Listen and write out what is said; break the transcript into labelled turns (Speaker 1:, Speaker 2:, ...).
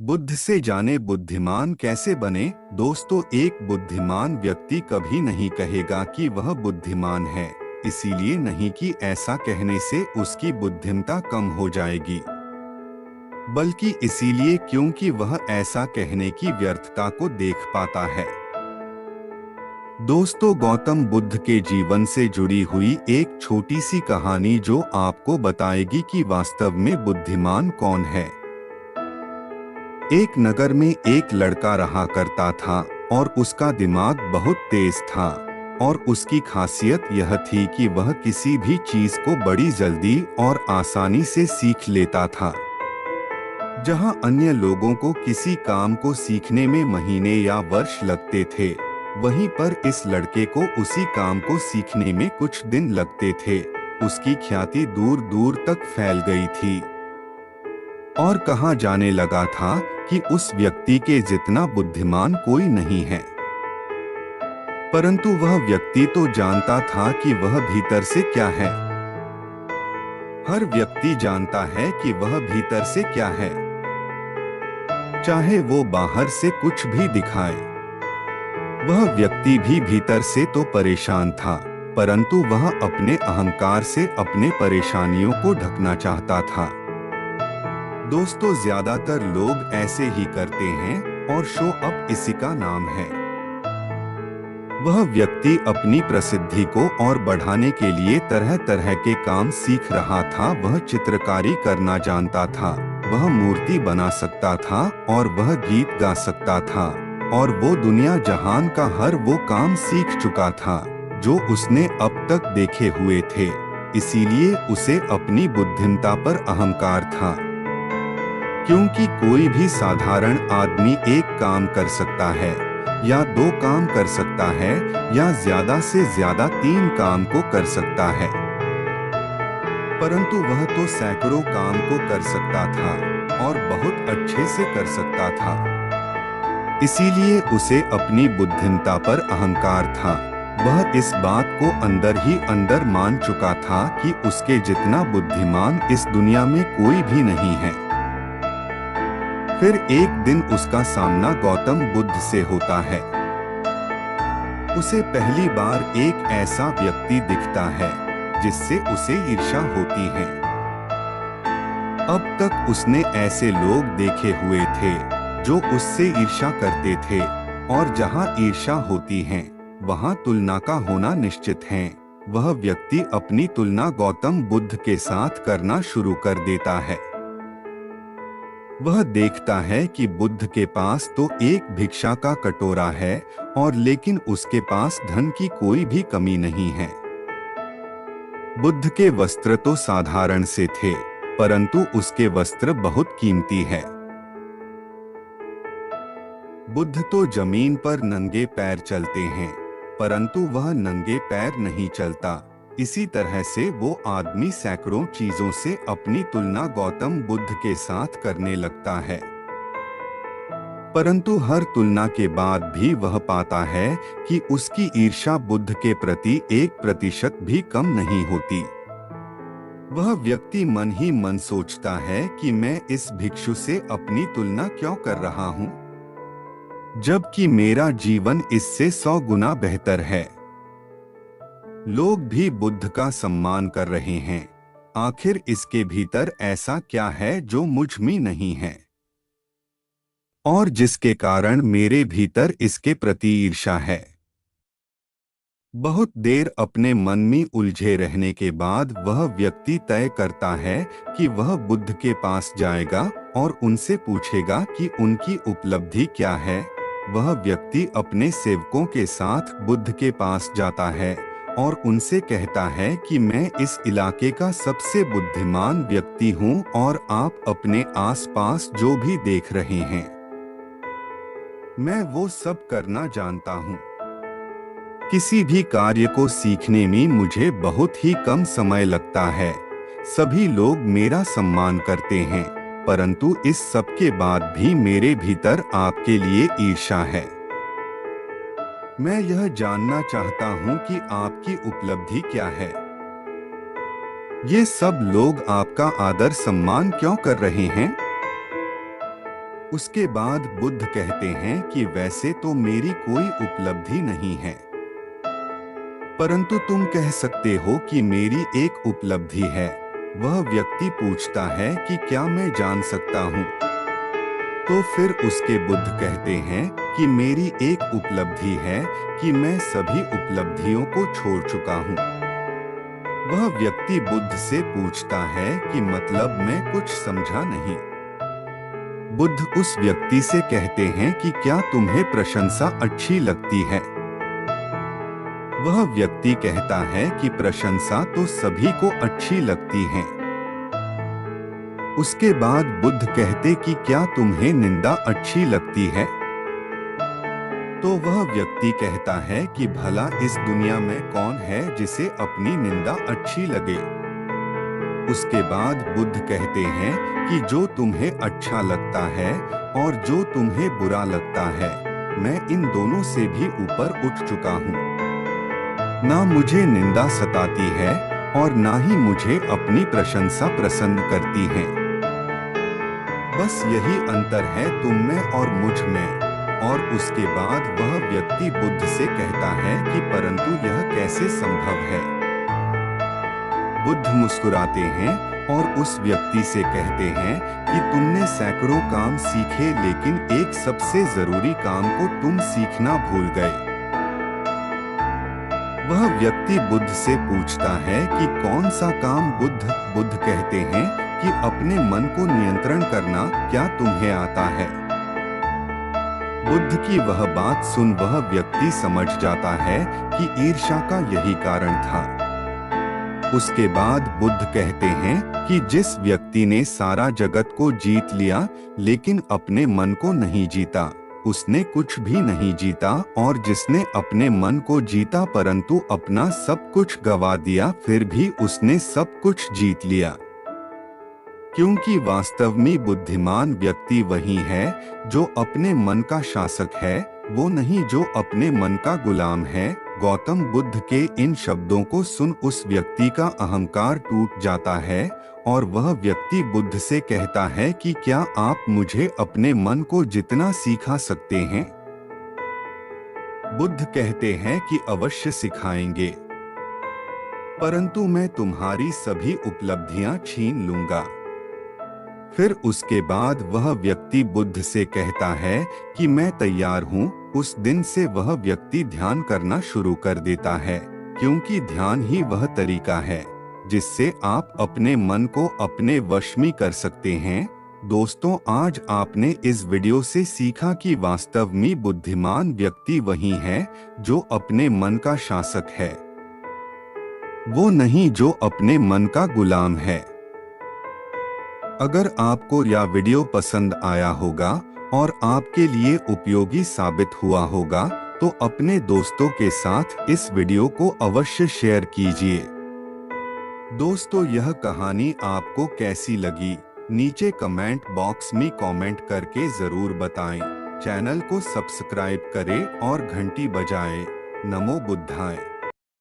Speaker 1: बुद्ध से जाने बुद्धिमान कैसे बने। दोस्तों, एक बुद्धिमान व्यक्ति कभी नहीं कहेगा कि वह बुद्धिमान है, इसीलिए नहीं कि ऐसा कहने से उसकी बुद्धिमत्ता कम हो जाएगी, बल्कि इसीलिए क्योंकि वह ऐसा कहने की व्यर्थता को देख पाता है। दोस्तों, गौतम बुद्ध के जीवन से जुड़ी हुई एक छोटी सी कहानी जो आपको बताएगी कि वास्तव में बुद्धिमान कौन है। एक नगर में एक लड़का रहा करता था और उसका दिमाग बहुत तेज था और उसकी खासियत यह थी कि वह किसी भी चीज को बड़ी जल्दी और आसानी से सीख लेता था। जहां अन्य लोगों को किसी काम को सीखने में महीने या वर्ष लगते थे, वहीं पर इस लड़के को उसी काम को सीखने में कुछ दिन लगते थे। उसकी ख्याति दूर दूर तक फैल गई थी और कहा जाने लगा था कि उस व्यक्ति के जितना बुद्धिमान कोई नहीं है। परंतु वह व्यक्ति तो जानता था कि वह भीतर से क्या है। हर व्यक्ति जानता है कि वह भीतर से क्या है, चाहे वो बाहर से कुछ भी दिखाए। वह व्यक्ति भी भीतर से तो परेशान था, परंतु वह अपने अहंकार से अपने परेशानियों को ढकना चाहता था। दोस्तों, ज्यादातर लोग ऐसे ही करते हैं और शो अप इसी का नाम है। वह व्यक्ति अपनी प्रसिद्धि को और बढ़ाने के लिए तरह तरह के काम सीख रहा था। वह चित्रकारी करना जानता था, वह मूर्ति बना सकता था और वह गीत गा सकता था और वो दुनिया जहान का हर वो काम सीख चुका था जो उसने अब तक देखे हुए थे। इसीलिए उसे अपनी बुद्धिमत्ता पर अहंकार था, क्योंकि कोई भी साधारण आदमी एक काम कर सकता है या दो काम कर सकता है या ज्यादा से ज्यादा 3 काम को कर सकता है, परंतु वह तो सैकड़ों काम को कर सकता था और बहुत अच्छे से कर सकता था। इसीलिए उसे अपनी बुद्धिमत्ता पर अहंकार था। वह इस बात को अंदर ही अंदर मान चुका था कि उसके जितना बुद्धिमान इस दुनिया में कोई भी नहीं है। फिर एक दिन उसका सामना गौतम बुद्ध से होता है। उसे पहली बार एक ऐसा व्यक्ति दिखता है जिससे उसे ईर्ष्या होती है। अब तक उसने ऐसे लोग देखे हुए थे जो उससे ईर्ष्या करते थे, और जहां ईर्ष्या होती है वहां तुलना का होना निश्चित है। वह व्यक्ति अपनी तुलना गौतम बुद्ध के साथ करना शुरू कर देता है। वह देखता है कि बुद्ध के पास तो एक भिक्षा का कटोरा है और लेकिन उसके पास धन की कोई भी कमी नहीं है। बुद्ध के वस्त्र तो साधारण से थे, परंतु उसके वस्त्र बहुत कीमती है। बुद्ध तो जमीन पर नंगे पैर चलते हैं, परंतु वह नंगे पैर नहीं चलता। इसी तरह से वो आदमी सैकड़ों चीजों से अपनी तुलना गौतम बुद्ध के साथ करने लगता है, परंतु हर तुलना के बाद भी वह पाता है कि उसकी ईर्ष्या बुद्ध के प्रति 1% भी कम नहीं होती। वह व्यक्ति मन ही मन सोचता है कि मैं इस भिक्षु से अपनी तुलना क्यों कर रहा हूं, जबकि मेरा जीवन इससे 100 गुना बेहतर है। लोग भी बुद्ध का सम्मान कर रहे हैं, आखिर इसके भीतर ऐसा क्या है जो मुझ में नहीं है और जिसके कारण मेरे भीतर इसके प्रति ईर्ष्या है। बहुत देर अपने मन में उलझे रहने के बाद वह व्यक्ति तय करता है कि वह बुद्ध के पास जाएगा और उनसे पूछेगा कि उनकी उपलब्धि क्या है। वह व्यक्ति अपने सेवकों के साथ बुद्ध के पास जाता है और उनसे कहता है कि मैं इस इलाके का सबसे बुद्धिमान व्यक्ति हूं और आप अपने आसपास जो भी देख रहे हैं, मैं वो सब करना जानता हूं। किसी भी कार्य को सीखने में मुझे बहुत ही कम समय लगता है। सभी लोग मेरा सम्मान करते हैं, परंतु इस सब के बाद भी मेरे भीतर आपके लिए ईर्ष्या है। मैं यह जानना चाहता हूं कि आपकी उपलब्धि क्या है। ये सब लोग आपका आदर सम्मान क्यों कर रहे हैं? उसके बाद बुद्ध कहते हैं कि वैसे तो मेरी कोई उपलब्धि नहीं है, परंतु तुम कह सकते हो कि मेरी एक उपलब्धि है। वह व्यक्ति पूछता है कि क्या मैं जान सकता हूँ? तो फिर उसके बुद्ध कहते हैं कि मेरी एक उपलब्धि है कि मैं सभी उपलब्धियों को छोड़ चुका हूँ। वह व्यक्ति बुद्ध से पूछता है कि मतलब मैं कुछ समझा नहीं। बुद्ध उस व्यक्ति से कहते हैं कि क्या तुम्हें प्रशंसा अच्छी लगती है? वह व्यक्ति कहता है कि प्रशंसा तो सभी को अच्छी लगती है। उसके बाद बुद्ध कहते कि क्या तुम्हें निंदा अच्छी लगती है? तो वह व्यक्ति कहता है कि भला इस दुनिया में कौन है जिसे अपनी निंदा अच्छी लगे? उसके बाद बुद्ध कहते हैं कि जो तुम्हें अच्छा लगता है और जो तुम्हें बुरा लगता है, मैं इन दोनों से भी ऊपर उठ चुका हूँ। ना मुझे निंदा सताती है और ना ही मुझे अपनी प्रशंसा प्रसन्न करती है। बस यही अंतर है तुम में और मुझ में। और उसके बाद वह व्यक्ति बुद्ध से कहता है कि परंतु यह कैसे संभव है? बुद्ध मुस्कुराते हैं और उस व्यक्ति से कहते हैं कि तुमने सैकड़ों काम सीखे, लेकिन एक सबसे जरूरी काम को तुम सीखना भूल गए। वह व्यक्ति बुद्ध से पूछता है कि कौन सा काम? बुद्ध कहते हैं कि अपने मन को नियंत्रण करना क्या तुम्हें आता है? बुद्ध की वह बात सुन वह व्यक्ति समझ जाता है कि ईर्ष्या का यही कारण था। उसके बाद बुद्ध कहते हैं कि जिस व्यक्ति ने सारा जगत को जीत लिया लेकिन अपने मन को नहीं जीता, उसने कुछ भी नहीं जीता, और जिसने अपने मन को जीता परंतु अपना सब कुछ गवा दिया, फिर भी उसने सब कुछ जीत लिया। क्योंकि वास्तव में बुद्धिमान व्यक्ति वही है जो अपने मन का शासक है, वो नहीं जो अपने मन का गुलाम है। गौतम बुद्ध के इन शब्दों को सुन उस व्यक्ति का अहंकार टूट जाता है और वह व्यक्ति बुद्ध से कहता है कि क्या आप मुझे अपने मन को जितना सिखा सकते हैं? बुद्ध कहते हैं कि अवश्य सिखाएंगे, परंतु मैं तुम्हारी सभी उपलब्धियां छीन लूंगा। फिर उसके बाद वह व्यक्ति बुद्ध से कहता है कि मैं तैयार हूँ। उस दिन से वह व्यक्ति ध्यान करना शुरू कर देता है, क्योंकि ध्यान ही वह तरीका है जिससे आप अपने मन को अपने वश में कर सकते हैं। दोस्तों, आज आपने इस वीडियो से सीखा कि वास्तव में बुद्धिमान व्यक्ति वही है जो अपने मन का शासक है, वो नहीं जो अपने मन का गुलाम है। अगर आपको यह वीडियो पसंद आया होगा और आपके लिए उपयोगी साबित हुआ होगा तो अपने दोस्तों के साथ इस वीडियो को अवश्य शेयर कीजिए। दोस्तों, यह कहानी आपको कैसी लगी नीचे कमेंट बॉक्स में कमेंट करके जरूर बताएं। चैनल को सब्सक्राइब करें और घंटी बजाएं। नमो बुद्धाय।